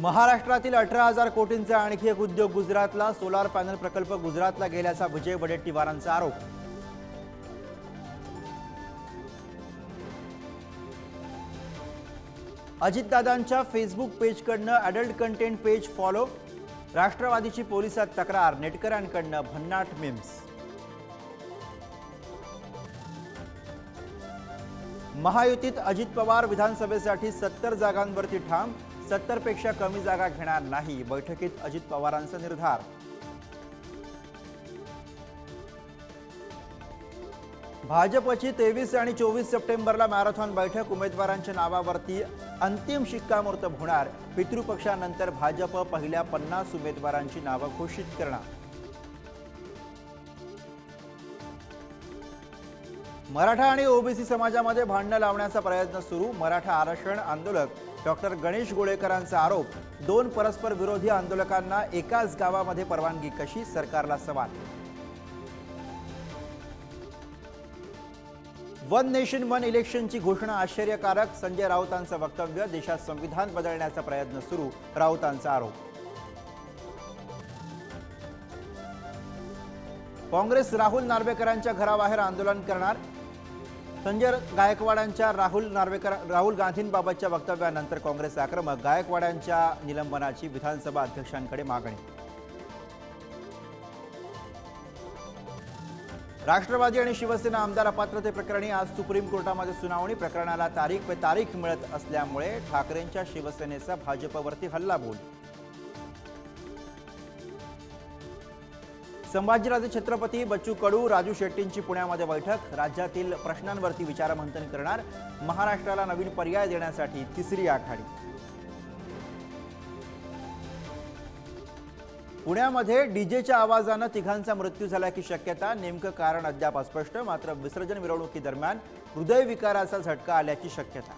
महाराष्ट्रातील 18,000 कोटींचा आणखी एक उद्योग गुजरातला. सोलार पॅनल प्रकल्प गुजरातला गेल्याचा विजय वडेट्टीवारांचा आरोप. अजितदादांच्या फेसबुक पेजकडनं अडल्ट कंटेंट पेज फॉलो. राष्ट्रवादीची पोलिसात तक्रार. नेटकरांकडनं भन्नाट मीम्स. महायुतीत अजित पवार विधानसभेसाठी 70 जागांवरती ठाम. 70 पेक्षा कमी जागा घेणार नाही. बैठकीत अजित पवारांचा निर्धार. भाजपची 23 आणि 24 सप्टेंबरला मॅरेथॉन बैठक. उमेदवारांच्या नावावरती अंतिम शिक्कामोर्तब होणार. पितृपक्षानंतर भाजप पहिल्या 50 उमेदवारांची नावं घोषित करणार. मराठा आणि ओबीसी समाजामध्ये भांडण लावण्याचा प्रयत्न सुरू. मराठा आरक्षण आंदोलक डॉक्टर गणेश गोळेकरांचा आरोप. 2 परस्पर विरोधी आंदोलकांना एकाच गावामध्ये परवानगी कशी? सरकारला सवाल. वन नेशन वन इलेक्शनची घोषणा आश्चर्यकारक. संजय राऊतांचं वक्तव्य. देशात संविधान बदलण्याचा प्रयत्न सुरू. राऊतांचा आरोप. काँग्रेस राहुल नार्वेकरांच्या घराबाहेर आंदोलन करणार. संजय गायकवाडांच्या राहुल गांधींबाबतच्या वक्तव्यानंतर काँग्रेस आक्रमक. गायकवाडांच्या निलंबनाची विधानसभा अध्यक्षांकडे मागणी. राष्ट्रवादी आणि शिवसेना आमदार अपात्रते प्रकरणी आज सुप्रीम कोर्टामध्ये सुनावणी. प्रकरणाला तारीख मिळत असल्यामुळे ठाकरेंच्या शिवसेनेचा भाजपवरती हल्लाबोल. संभाजीराजे छत्रपती बच्चू कडू राजू शेट्टींची पुण्यामध्ये बैठक. राज्यातील प्रश्नांवरती विचारमंथन करणार. महाराष्ट्राला नवीन पर्याय देण्यासाठी तिसरी आघाडी. पुण्यामध्ये डीजेच्या आवाजाने तिघांचा मृत्यू झाल्याची शक्यता. नेमकं कारण अद्याप अस्पष्ट. मात्र विसर्जन मिरवणुकीदरम्यान हृदयविकाराचा झटका आल्याची शक्यता.